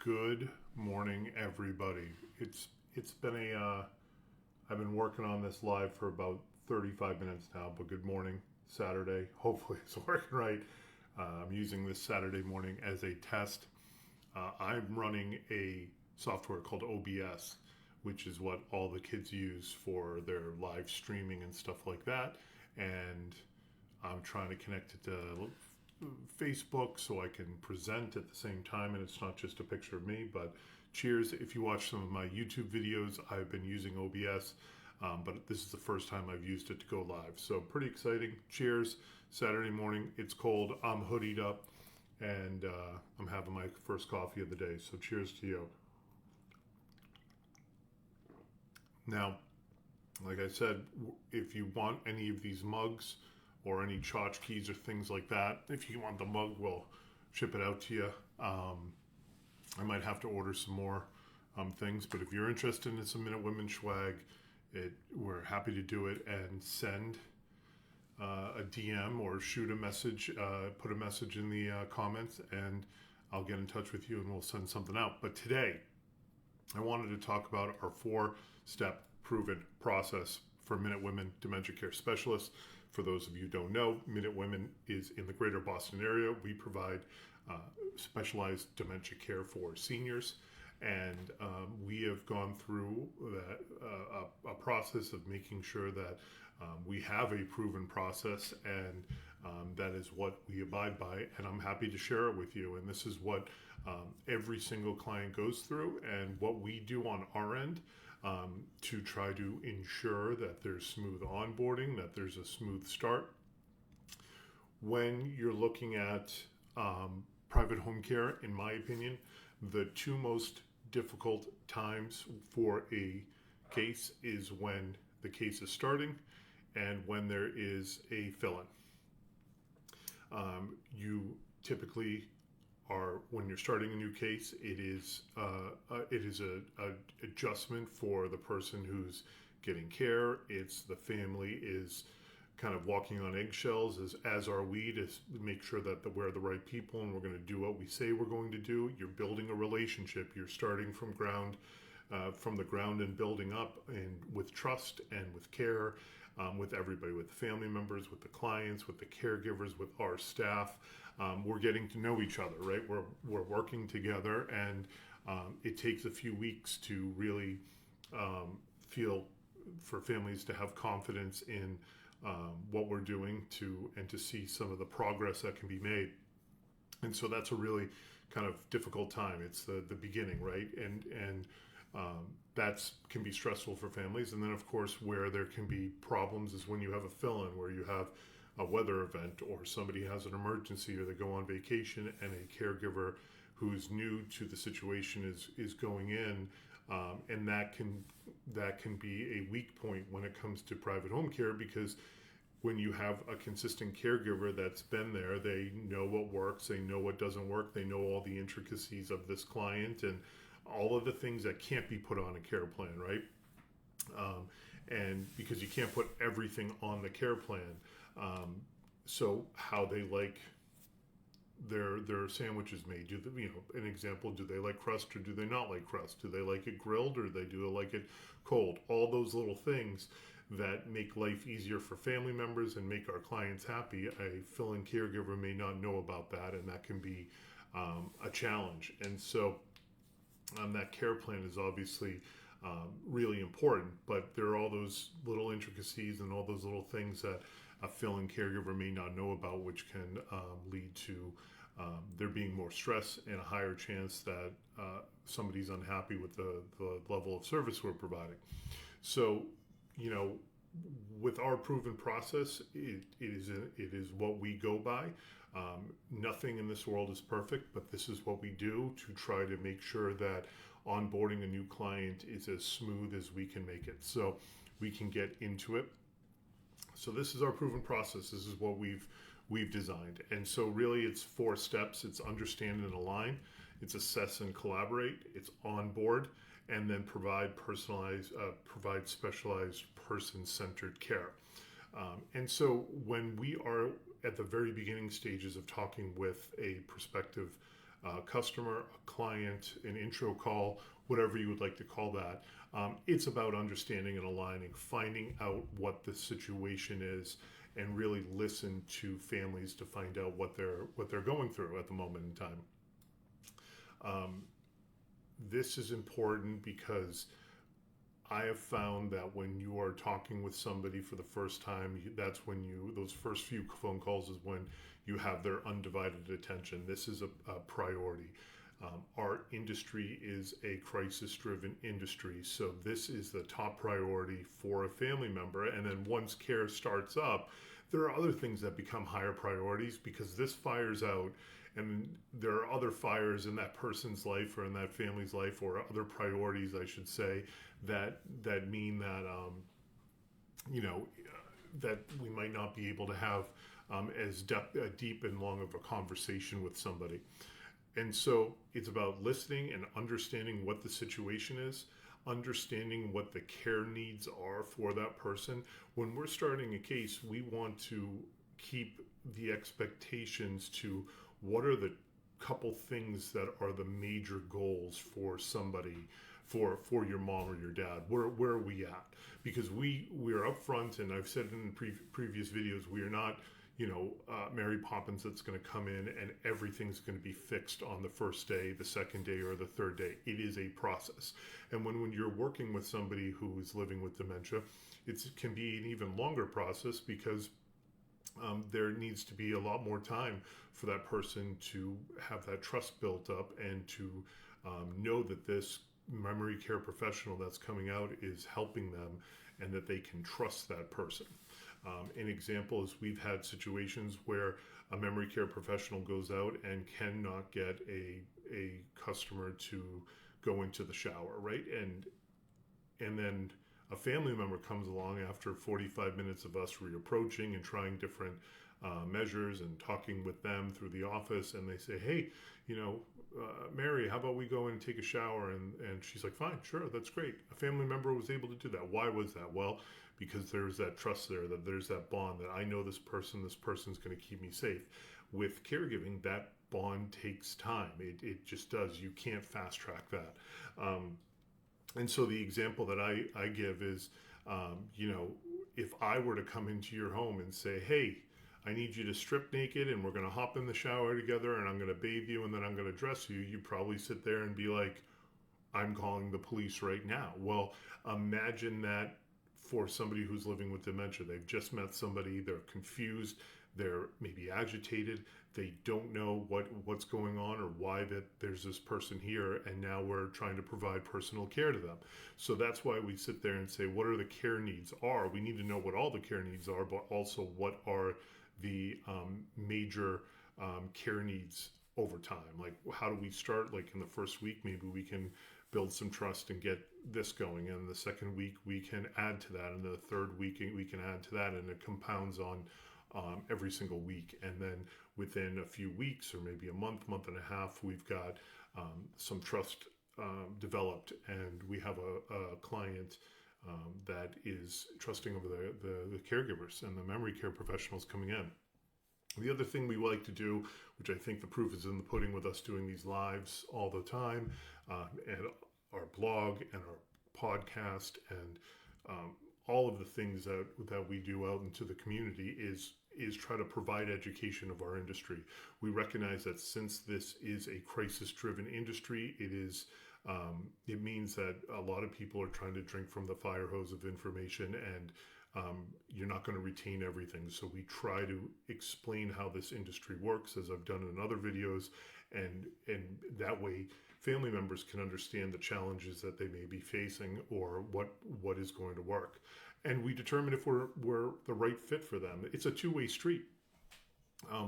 Good morning, everybody. It's been I've been working on this live for about 35 minutes now, but good morning, Saturday. Hopefully it's working right. I'm using this Saturday morning as a test. I'm running a software called OBS, which is what all the kids use for their live streaming and stuff like that. And I'm trying to connect it to Facebook so I can present at the same time, and it's not just a picture of me. But cheers. If you watch some of my YouTube videos, I've been using OBS, but this is the first time I've used it to go live, so pretty exciting. Cheers. Saturday morning, it's cold, I'm hoodied up, and I'm having my first coffee of the day, so cheers to you. Now, like I said, if you want any of these mugs or any tchotchkes or things like that, if you want the mug, we'll ship it out to you. I might have to order some more things, but if you're interested in some Minute Women swag, we're happy to do it. And send a DM or shoot a message, put a message in the comments, and I'll get in touch with you and we'll send something out. But today, I wanted to talk about our 4-step proven process for Minute Women Dementia Care Specialists. For those of you who don't know, Minute Women is in the greater Boston area. We provide specialized dementia care for seniors, and we have gone through a process of making sure that we have a proven process, and that is what we abide by, and I'm happy to share it with you. And this is what every single client goes through, and what we do on our end to try to ensure that there's smooth onboarding, that there's a smooth start. When you're looking at private home care, in my opinion, the two most difficult times for a case is when the case is starting and when there is a fill-in. You typically are, when you're starting a new case, it is a adjustment for the person who's getting care. It's the family is kind of walking on eggshells, as are we, to make sure that we're the right people and we're going to do what we say we're going to do. You're building a relationship. You're starting from the ground and building up, and with trust and with care, with everybody, with the family members, with the clients, with the caregivers, with our staff. We're getting to know each other, right? We're working together, and it takes a few weeks to really feel, for families to have confidence in what we're doing, and to see some of the progress that can be made. And so that's a really kind of difficult time. It's the beginning, right? And that can be stressful for families. And then, of course, where there can be problems is when you have a fill-in, where you have a weather event, or somebody has an emergency, or they go on vacation, and a caregiver who's new to the situation is going in, and that can be a weak point when it comes to private home care, because when you have a consistent caregiver that's been there, they know what works, they know what doesn't work, they know all the intricacies of this client and all of the things that can't be put on a care plan, right? And because you can't put everything on the care plan. So how they like their sandwiches made. An example, do they like crust or do they not like crust? Do they like it grilled or do they like it cold? All those little things that make life easier for family members and make our clients happy. A fill-in caregiver may not know about that, and that can be a challenge. And so that care plan is obviously really important, but there are all those little intricacies and all those little things that a fill-in caregiver may not know about, which can lead to there being more stress and a higher chance that somebody's unhappy with the level of service we're providing. So, with our proven process, it is what we go by. Nothing in this world is perfect, but this is what we do to try to make sure that onboarding a new client is as smooth as we can make it. So we can get into it. So this is our proven process. This is what we've designed. And so really it's 4 steps. It's understand and align. It's assess and collaborate. It's onboard, and then provide specialized person-centered care. And so when we are at the very beginning stages of talking with a prospective customer, a client, an intro call, whatever you would like to call that. It's about understanding and aligning, finding out what the situation is, and really listen to families to find out what they're going through at the moment in time. This is important because I have found that when you are talking with somebody for the first time, that's when those first few phone calls is when you have their undivided attention. This is a priority. Our industry is a crisis-driven industry, so this is the top priority for a family member. And then once care starts up, there are other things that become higher priorities because this fires out, and there are other fires in that person's life or in that family's life, or other priorities, I should say, that mean that that we might not be able to have as deep and long of a conversation with somebody. And so it's about listening and understanding what the situation is, understanding what the care needs are for that person. When we're starting a case, we want to keep the expectations to what are the couple things that are the major goals for somebody, for your mom or your dad. Where are we at? Because we're upfront, and I've said in previous videos, we are not Mary Poppins that's going to come in and everything's going to be fixed on the first day, the second day, or the third day. It is a process. And when you're working with somebody who is living with dementia, it can be an even longer process because there needs to be a lot more time for that person to have that trust built up and to know that this memory care professional that's coming out is helping them and that they can trust that person. An example is we've had situations where a memory care professional goes out and cannot get a customer to go into the shower, right? And then a family member comes along after 45 minutes of us reapproaching and trying different measures and talking with them through the office, and they say, hey, Mary, how about we go in and take a shower? And she's like, fine, sure, that's great. A family member was able to do that. Why was that? Well, because there's that trust there, that there's that bond, that I know this person's going to keep me safe. With caregiving, that bond takes time. It just does. You can't fast track that. And so the example that I give is, if I were to come into your home and say, hey, I need you to strip naked and we're going to hop in the shower together and I'm going to bathe you and then I'm going to dress you, you'd probably sit there and be like, I'm calling the police right now. Well, imagine that for somebody who's living with dementia. They've just met somebody, they're confused, they're maybe agitated, they don't know what's going on or why that there's this person here, and now we're trying to provide personal care to them. So that's why we sit there and say, what are the care needs are? We need to know what all the care needs are, but also what are the major care needs over time. Like, how do we start? Like in the first week, maybe we can build some trust and get this going, and the second week we can add to that, and the third week we can add to that, and it compounds on every single week. And then within a few weeks or maybe a month and a half, we've got some trust developed, and we have a client that is trusting over the caregivers and the memory care professionals coming in. The other thing we like to do, which I think the proof is in the pudding with us doing these lives all the time, and our blog and our podcast and all of the things that we do out into the community is try to provide education of our industry. We recognize that since this is a crisis-driven industry, it means that a lot of people are trying to drink from the fire hose of information, and you're not going to retain everything. So we try to explain how this industry works, as I've done in other videos, and that way family members can understand the challenges that they may be facing or what is going to work. And we determine if we're the right fit for them. It's a two-way street.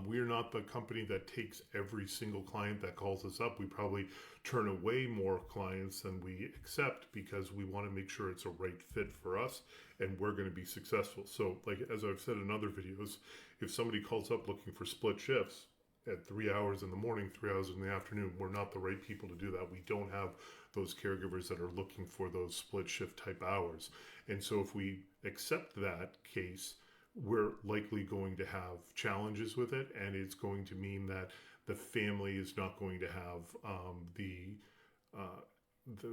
We are not the company that takes every single client that calls us up. We probably turn away more clients than we accept because we want to make sure it's a right fit for us and we're going to be successful. So, like as I've said in other videos, if somebody calls up looking for split shifts at 3 hours in the morning, 3 hours in the afternoon, we're not the right people to do that. We don't have those caregivers that are looking for those split shift type hours. And so if we accept that case, we're likely going to have challenges with it, and it's going to mean that the family is not going to have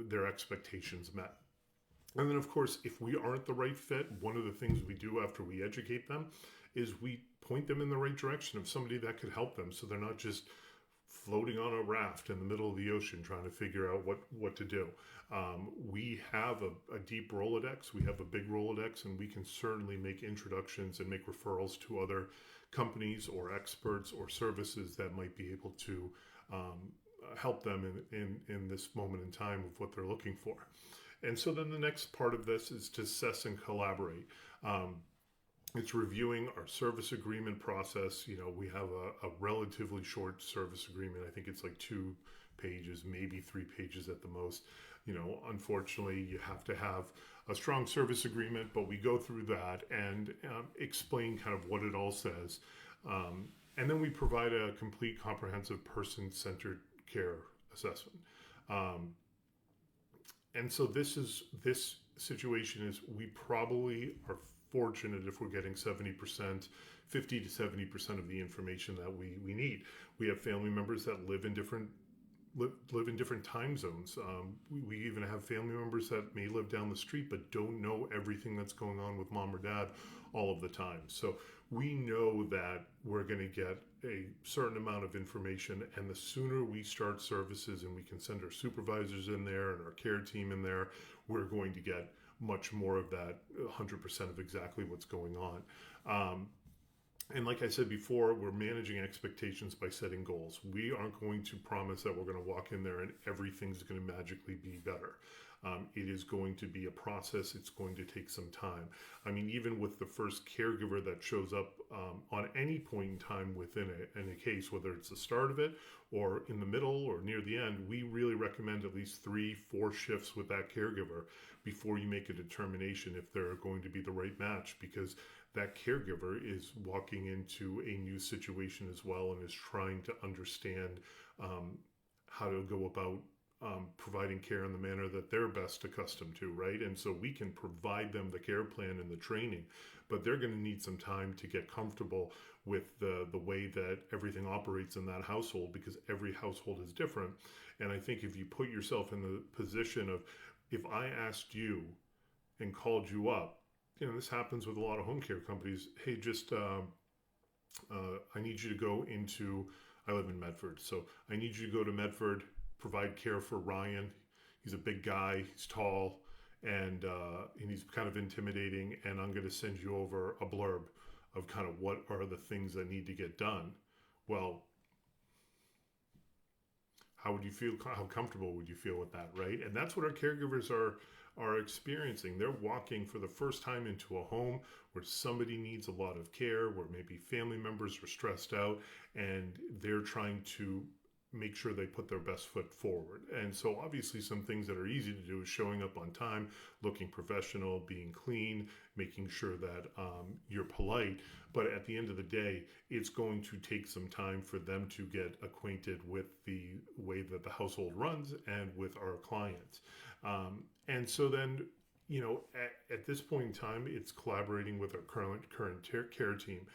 their expectations met. And then, of course, if we aren't the right fit, one of the things we do after we educate them is we point them in the right direction of somebody that could help them, so they're not just floating on a raft in the middle of the ocean trying to figure out what to do. We have a deep Rolodex, we have a big Rolodex, and we can certainly make introductions and make referrals to other companies or experts or services that might be able to help them in this moment in time of what they're looking for. And so then the next part of this is to assess and collaborate. It's reviewing our service agreement process. You know, we have a relatively short service agreement. I think it's like 2 pages, maybe 3 pages at the most. You know, unfortunately, you have to have a strong service agreement, but we go through that and explain kind of what it all says. And then we provide a complete, comprehensive, person-centered care assessment. And so this situation is, we probably are fortunate if we're getting 70%, 50 to 70% of the information that we need. We have family members that live in different time zones. We even have family members that may live down the street but don't know everything that's going on with mom or dad all of the time. So we know that we're going to get a certain amount of information, and the sooner we start services and we can send our supervisors in there and our care team in there, we're going to get much more of that 100% of exactly what's going on. And like I said before, we're managing expectations by setting goals. We aren't going to promise that we're going to walk in there and everything's going to magically be better. It is going to be a process. It's going to take some time. I mean, even with the first caregiver that shows up on any point in time within a case, whether it's the start of it or in the middle or near the end, we really recommend at least 3-4 shifts with that caregiver before you make a determination if they're going to be the right match, because that caregiver is walking into a new situation as well and is trying to understand how to go about providing care in the manner that they're best accustomed to, right? And so we can provide them the care plan and the training, but they're going to need some time to get comfortable with the way that everything operates in that household, because every household is different. And I think if you put yourself in the position of, if I asked you and called you up, you know, this happens with a lot of home care companies. Hey, just I need you to go into, I live in Medford, so I need you to go to Medford, provide care for Ryan. He's a big guy, he's tall, and he's kind of intimidating, and I'm going to send you over a blurb of kind of what are the things that need to get done. Well, how would you feel? How comfortable would you feel with that, right? And that's what our caregivers are experiencing. They're walking for the first time into a home where somebody needs a lot of care, where maybe family members are stressed out, and they're trying to make sure they put their best foot forward. And so obviously some things that are easy to do is showing up on time, looking professional, being clean, making sure that you're polite. But at the end of the day, it's going to take some time for them to get acquainted with the way that the household runs and with our clients. And so then, you know, at this point in time, it's collaborating with our current care team.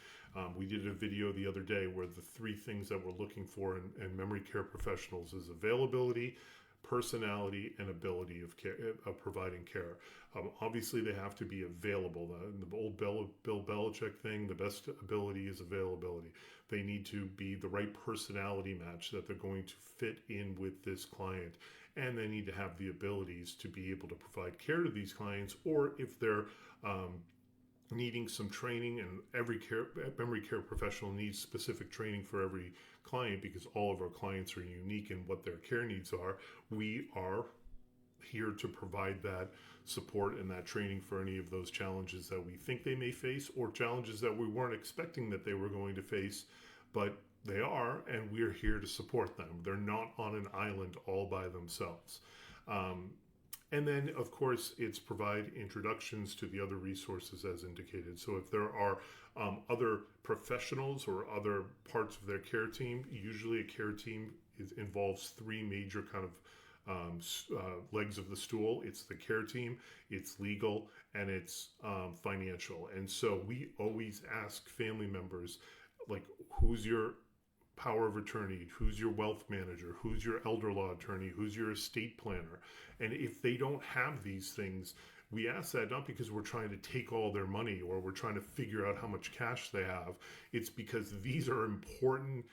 We did a video the other day where the 3 things that we're looking for in memory care professionals is availability, personality, and ability of providing care. Obviously, they have to be available. The old Bill Belichick thing, the best ability is availability. They need to be the right personality match that they're going to fit in with this client. And they need to have the abilities to be able to provide care to these clients, or if they're needing some training, and every memory care professional needs specific training for every client, because all of our clients are unique in what their care needs are. We are here to provide that support and that training for any of those challenges that we think they may face, or challenges that we weren't expecting that they were going to face, but they are, and we're here to support them. They're not on an island all by themselves. And then, of course, it's provide introductions to the other resources as indicated. So if there are other professionals or other parts of their care team, usually a care team involves 3 major kind of legs of the stool. It's the care team, it's legal, and it's financial. And so we always ask family members, like, who's your power of attorney, who's your wealth manager, who's your elder law attorney, who's your estate planner. And if they don't have these things, we ask that not because we're trying to take all their money or we're trying to figure out how much cash they have. It's because these are important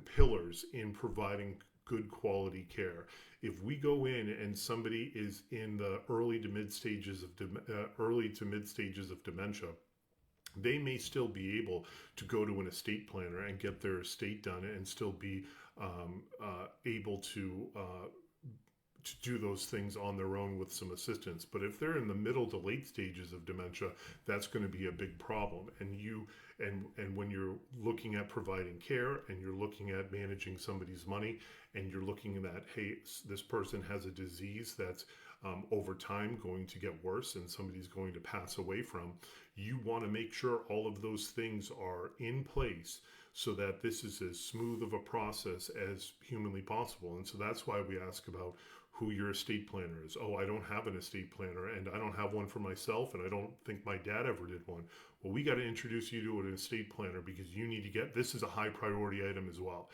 pillars in providing good quality care. If we go in and somebody is in the early to mid stages of dementia, they may still be able to go to an estate planner and get their estate done and still be able to do those things on their own with some assistance. But if they're in the middle to late stages of dementia, that's going to be a big problem. And when you're looking at providing care and you're looking at managing somebody's money and you're looking at, hey, this person has a disease that's over time going to get worse and somebody's going to pass away from, you want to make sure all of those things are in place so that this is as smooth of a process as humanly possible. And so that's why we ask about who your estate planner is. Oh, I don't have an estate planner and I don't have one for myself and I don't think my dad ever did one. Well, we got to introduce you to an estate planner because you need to get, this is a high priority item as well.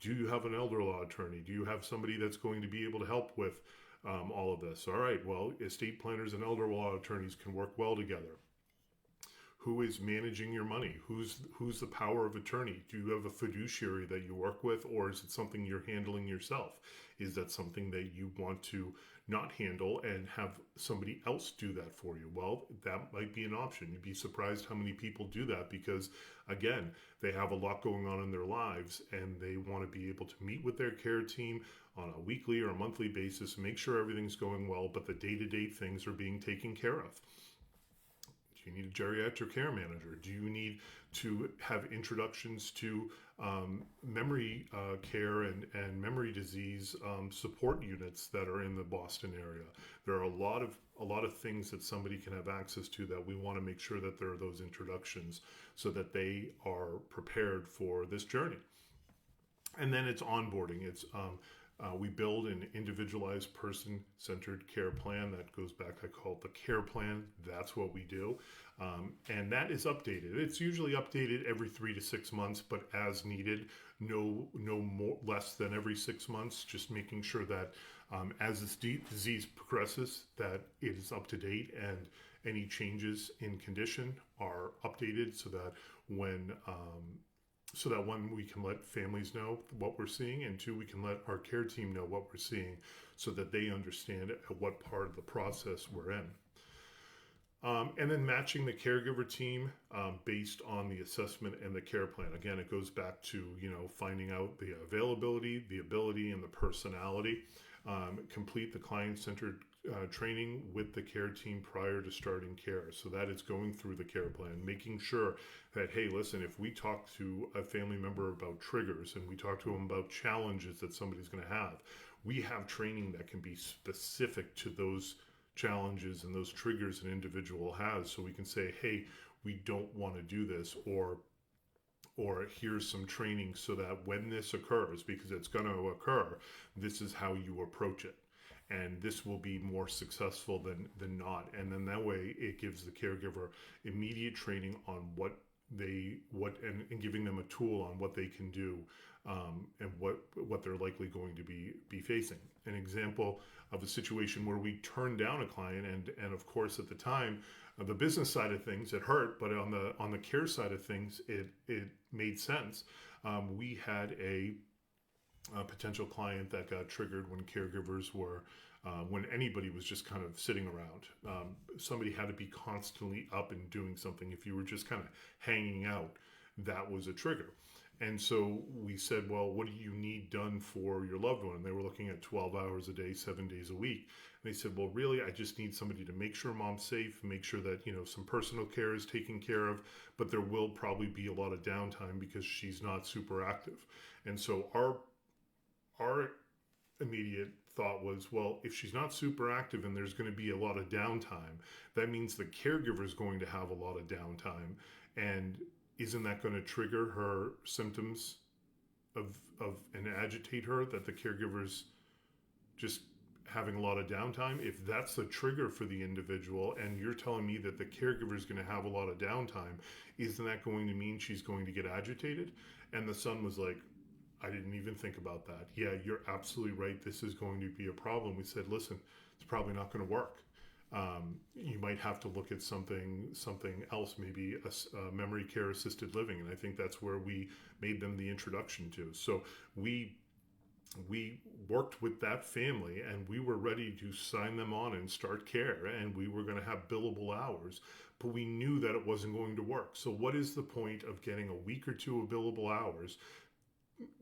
Do you have an elder law attorney? Do you have somebody that's going to be able to help with all of this? All right, well, estate planners and elder law attorneys can work well together. Who is managing your money? Who's the power of attorney? Do you have a fiduciary that you work with, or is it something you're handling yourself? Is that something that you want to not handle and have somebody else do that for you? Well, that might be an option. You'd be surprised how many people do that because, again, they have a lot going on in their lives and they want to be able to meet with their care team on a weekly or a monthly basis, make sure everything's going well, but the day-to-day things are being taken care of. Do you need a geriatric care manager? Do you need to have introductions to memory care and memory disease support units that are in the Boston area? There are a lot of things that somebody can have access to that we want to make sure that there are those introductions so that they are prepared for this journey. And then it's onboarding. We build an individualized person-centered care plan that goes back, I call it the care plan. That's what we do. And that is updated. It's usually updated every 3 to 6 months, but as needed, no more, less than every 6 months, just making sure that as this disease progresses, that it is up to date and any changes in condition are updated so that when we can let families know what we're seeing, and two, we can let our care team know what we're seeing so that they understand at what part of the process we're in. And then matching the caregiver team based on the assessment and the care plan. Again, it goes back to, finding out the availability, the ability, and the personality. Complete the client-centered training with the care team prior to starting care. So that is going through the care plan, making sure that, hey, listen, if we talk to a family member about triggers and we talk to them about challenges that somebody's going to have, we have training that can be specific to those challenges and those triggers an individual has. So we can say, hey, we don't want to do this, or here's some training so that when this occurs, because it's going to occur, this is how you approach it. And this will be more successful than not. And then that way it gives the caregiver immediate training on and giving them a tool on what they can do and what they're likely going to be facing. An example of a situation where we turned down a client, and of course at the time, the business side of things, it hurt, but on the care side of things, it made sense. We had a potential client that got triggered when caregivers were, when anybody was just kind of sitting around. Somebody had to be constantly up and doing something. If you were just kind of hanging out, that was a trigger. And so we said, well, what do you need done for your loved one? And they were looking at 12 hours a day, 7 days a week. And they said, well, really, I just need somebody to make sure mom's safe, make sure that, some personal care is taken care of, but there will probably be a lot of downtime because she's not super active. And so our immediate thought was, well, if she's not super active and there's going to be a lot of downtime, that means the caregiver is going to have a lot of downtime. And isn't that going to trigger her symptoms and agitate her that the caregiver's just having a lot of downtime, if that's the trigger for the individual, and you're telling me that the caregiver is going to have a lot of downtime, isn't that going to mean she's going to get agitated? And the son was like, I didn't even think about that. Yeah, you're absolutely right. This is going to be a problem. We said, listen, it's probably not going to work. You might have to look at something else, maybe a memory care assisted living, and I think that's where we made them the introduction to. So we worked with that family, and we were ready to sign them on and start care, and we were going to have billable hours, but we knew that it wasn't going to work. So what is the point of getting a week or two of billable hours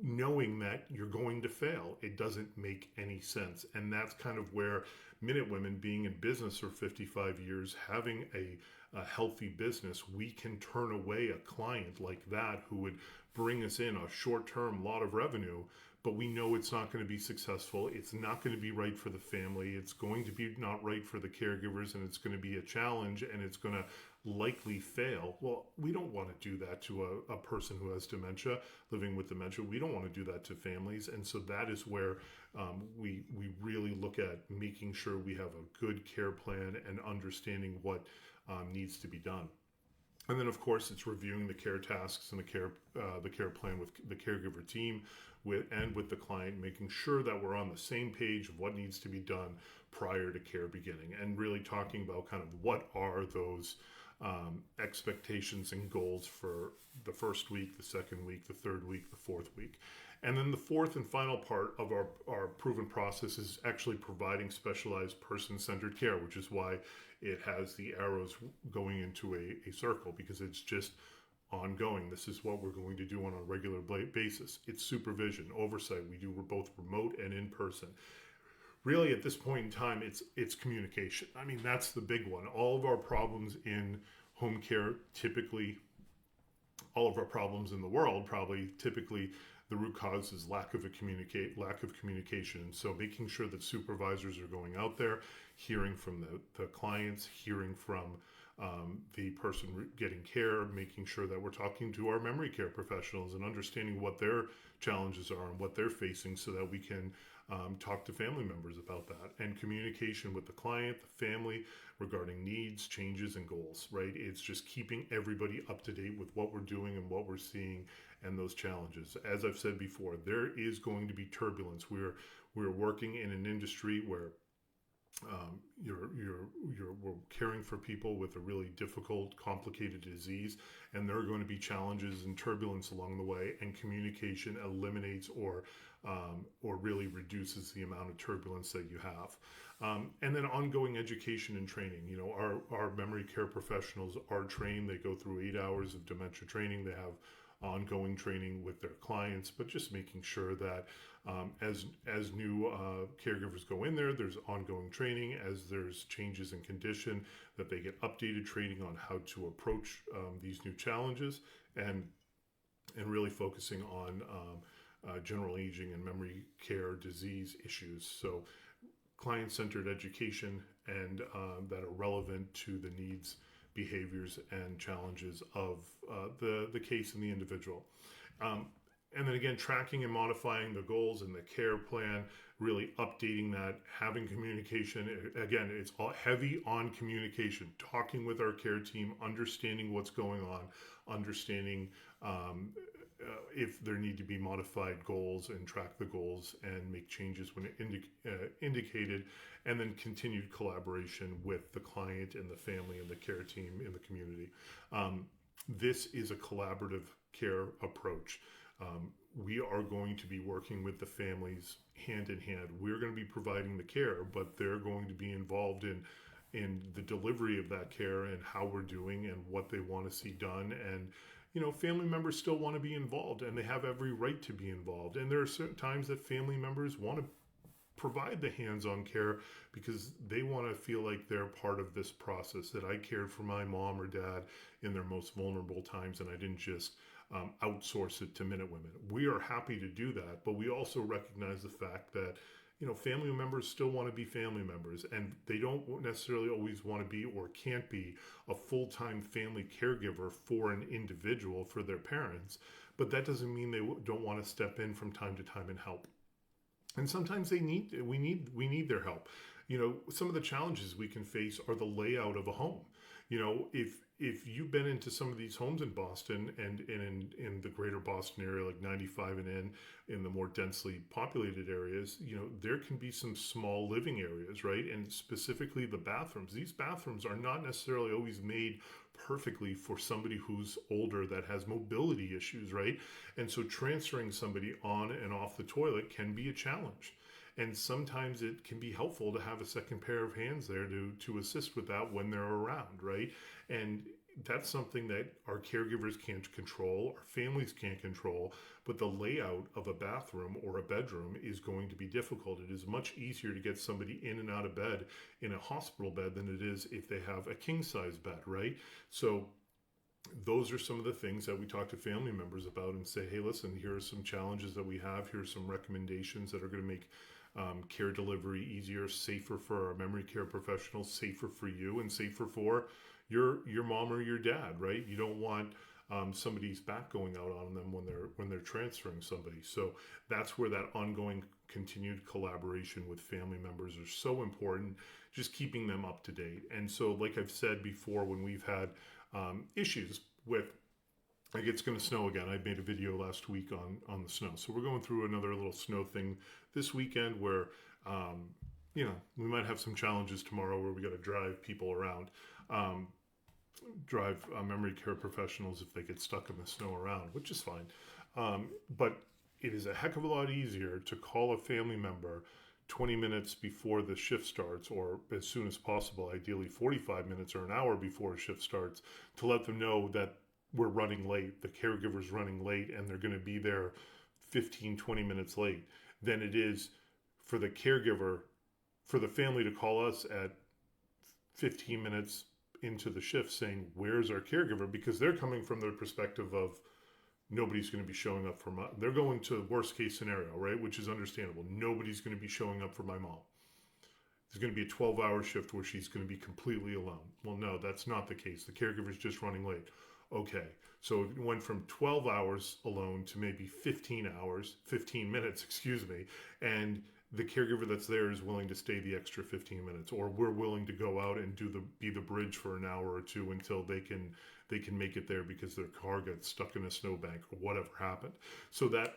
knowing that you're going to fail? It doesn't make any sense. And that's kind of where Minute Women, being in business for 55 years, having a healthy business, we can turn away a client like that who would bring us in a short-term lot of revenue, but we know it's not going to be successful. It's not going to be right for the family. It's going to be not right for the caregivers, and it's going to be a challenge, and it's going to likely fail. Well, we don't want to do that to a person who has dementia, living with dementia. We don't want to do that to families. And so that is where we really look at making sure we have a good care plan and understanding what needs to be done. And then, of course, it's reviewing the care tasks and the care plan with the caregiver team with the client, making sure that we're on the same page of what needs to be done prior to care beginning, and really talking about kind of what are those expectations and goals for the first week, the second week, the third week, the fourth week. And then the fourth and final part of our proven process is actually providing specialized person-centered care, which is why it has the arrows going into a circle, because it's just ongoing. This is what we're going to do on a regular basis. It's supervision, oversight. We do both remote and in person. Really, at this point in time, it's communication. I mean, that's the big one. All of our problems in home care, typically, all of our problems in the world, probably typically, the root cause is lack of communication. And so making sure that supervisors are going out there, hearing from the clients, hearing from the person getting care, making sure that we're talking to our memory care professionals and understanding what their challenges are and what they're facing, so that we can talk to family members about that. And communication with the client, the family, regarding needs, changes, and goals, right? It's just keeping everybody up to date with what we're doing and what we're seeing and those challenges. As I've said before, there is going to be turbulence. We're working in an industry where we're caring for people with a really difficult, complicated disease, and there are going to be challenges and turbulence along the way, and communication eliminates or really reduces the amount of turbulence that you have. And then ongoing education and training. You know, our memory care professionals are trained. They go through 8 hours of dementia training. They have ongoing training with their clients, but just making sure that as new caregivers go in there, there's ongoing training. As there's changes in condition, that they get updated training on how to approach these new challenges, and really focusing on general aging and memory care disease issues. So client-centered education and that are relevant to the needs, behaviors, and challenges of the case and the individual. And then again, tracking and modifying the goals and the care plan, really updating that, having communication. Again, it's all heavy on communication, talking with our care team, understanding what's going on, understanding if there need to be modified goals, and track the goals and make changes when indicated, and then continued collaboration with the client and the family and the care team in the community. This is a collaborative care approach. We are going to be working with the families hand in hand. We're going to be providing the care, but they're going to be involved in the delivery of that care and how we're doing and what they want to see done. And you know, family members still want to be involved, and they have every right to be involved. And there are certain times that family members want to provide the hands-on care because they want to feel like they're part of this process, that I cared for my mom or dad in their most vulnerable times, and I didn't just outsource it to Minute Women. We are happy to do that, but we also recognize the fact that, you know, family members still want to be family members, and they don't necessarily always want to be or can't be a full-time family caregiver for an individual, for their parents, but that doesn't mean they don't want to step in from time to time and help. And sometimes we need their help. Some of the challenges we can face are the layout of a home. If you've been into some of these homes in Boston and in the greater Boston area, like 95 and in the more densely populated areas, there can be some small living areas, right? And specifically the bathrooms. These bathrooms are not necessarily always made perfectly for somebody who's older that has mobility issues, right? And so transferring somebody on and off the toilet can be a challenge. And sometimes it can be helpful to have a second pair of hands there to assist with that when they're around, right? And that's something that our caregivers can't control, our families can't control, but the layout of a bathroom or a bedroom is going to be difficult. It is much easier to get somebody in and out of bed in a hospital bed than it is if they have a king size bed, right? So those are some of the things that we talk to family members about and say, hey, listen, here are some challenges that we have. Here are some recommendations that are going to make care delivery easier, safer for our memory care professionals, safer for you, and safer for your mom or your dad, right? You don't want somebody's back going out on them when they're transferring somebody. So that's where that ongoing continued collaboration with family members are so important, just keeping them up to date. And so, like I've said before, when we've had issues with, like, it's going to snow again. I made a video last week on the snow. So we're going through another little snow thing this weekend where, we might have some challenges tomorrow where we got to drive people around, drive memory care professionals if they get stuck in the snow around, which is fine. But it is a heck of a lot easier to call a family member 20 minutes before the shift starts, or as soon as possible, ideally 45 minutes or an hour before a shift starts, to let them know that we're running late, the caregiver's running late, and they're going to be there 15, 20 minutes late, than it is for the caregiver, for the family to call us at 15 minutes into the shift saying, where's our caregiver? Because they're coming from their perspective of nobody's going to be showing up for they're going to worst case scenario, right? Which is understandable. Nobody's going to be showing up for my mom. There's going to be a 12-hour shift where she's going to be completely alone. Well, no, that's not the case. The caregiver's just running late. Okay, so it went from 12 hours alone to maybe 15 minutes, excuse me, and the caregiver that's there is willing to stay the extra 15 minutes, or we're willing to go out and be the bridge for an hour or two until they can make it there because their car gets stuck in a snowbank or whatever happened. So that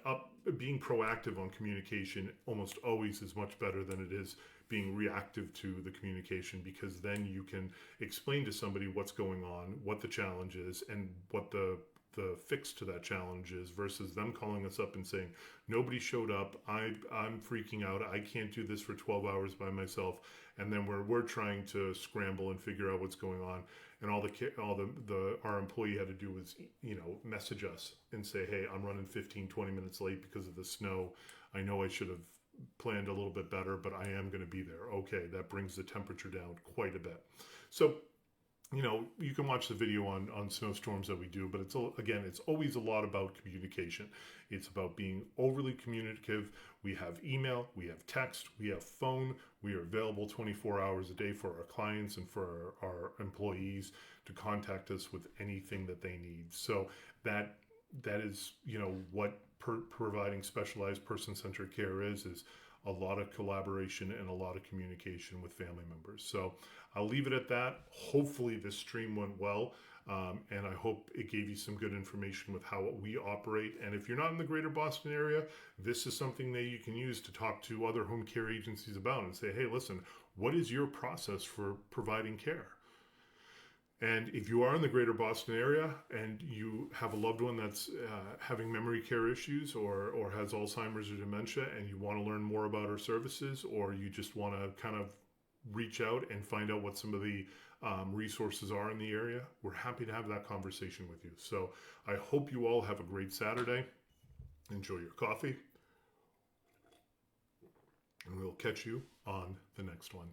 being proactive on communication almost always is much better than it is being reactive to the communication, because then you can explain to somebody what's going on, what the challenge is, and what the fix to that challenge is, versus them calling us up and saying, nobody showed up, I'm freaking out, I can't do this for 12 hours by myself, and then we're trying to scramble and figure out what's going on, and all our employee had to do was message us and say, hey, I'm running 15-20 minutes late because of the snow. I know I should have planned a little bit better, but I am going to be there. Okay, that brings the temperature down quite a bit. So you can watch the video on snowstorms that we do, but it's always a lot about communication. It's about being overly communicative. We have email, we have text, we have phone. We are available 24 hours a day for our clients and for our employees to contact us with anything that they need. So that is, what providing specialized person-centered care is a lot of collaboration and a lot of communication with family members. So I'll leave it at that. Hopefully this stream went well, and I hope it gave you some good information with how we operate. And if you're not in the greater Boston area, this is something that you can use to talk to other home care agencies about and say, hey, listen, what is your process for providing care? And if you are in the greater Boston area and you have a loved one that's having memory care issues or has Alzheimer's or dementia, and you want to learn more about our services, or you just want to kind of reach out and find out what some of the resources are in the area, we're happy to have that conversation with you. So I hope you all have a great Saturday. Enjoy your coffee, and we'll catch you on the next one.